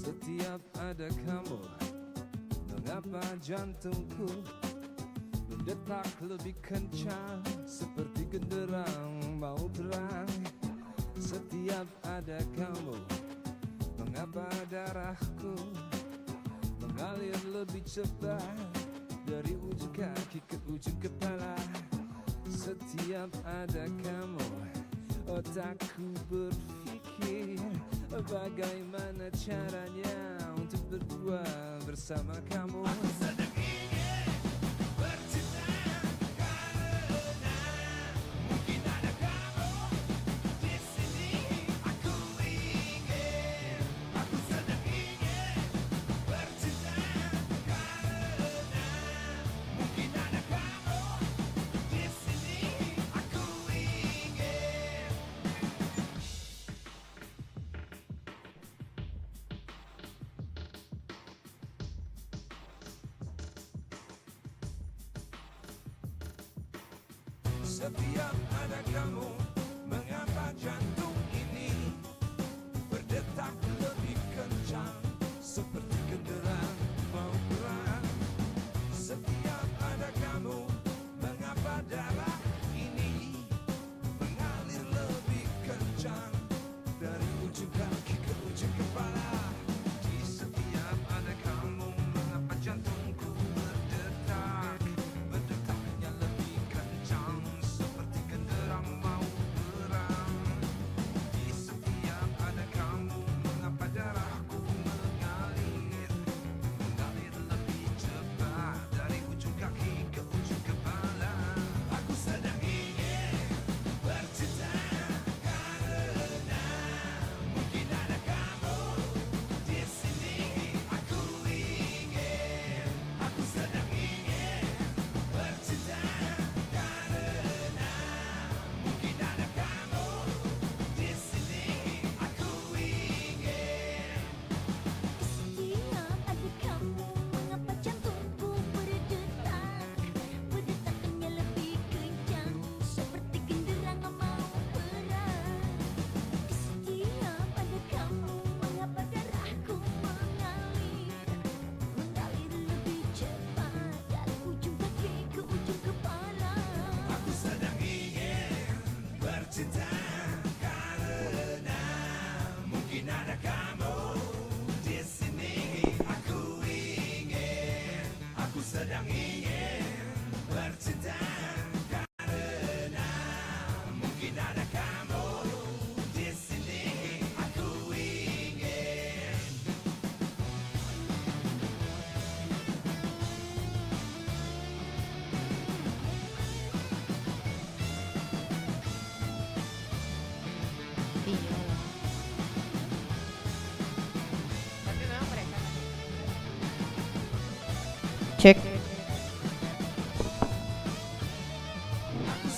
Setiap ada kamu, mengapa jantungku berdetak lebih kencang seperti genderang mau perang. Setiap ada kamu, mengapa darahku mengalir lebih cepat dari ujung kaki ke ujung kepala. Setiap ada kamu, otakku berpikir bagaimana caranya untuk berdua bersama kamu. Aku sedang ingin bercinta karena mungkin ada kamu di sini. Aku ingin, aku sedang ingin bercinta karena mungkin ada kamu di sini. Aku ingin. Setiap ada kamu, mengapa jantung ini berdetak lebih kencang seperti genderang mau perang. Setiap ada kamu, mengapa darah ini mengalir lebih kencang dari ujung kaki ke ujung kepala. Di setiap ada kamu, mengapa jantungku berdetak, berdetaknya lebih kencang seperti genderang mau perang. Di setiap ada kamu, mengapa cek.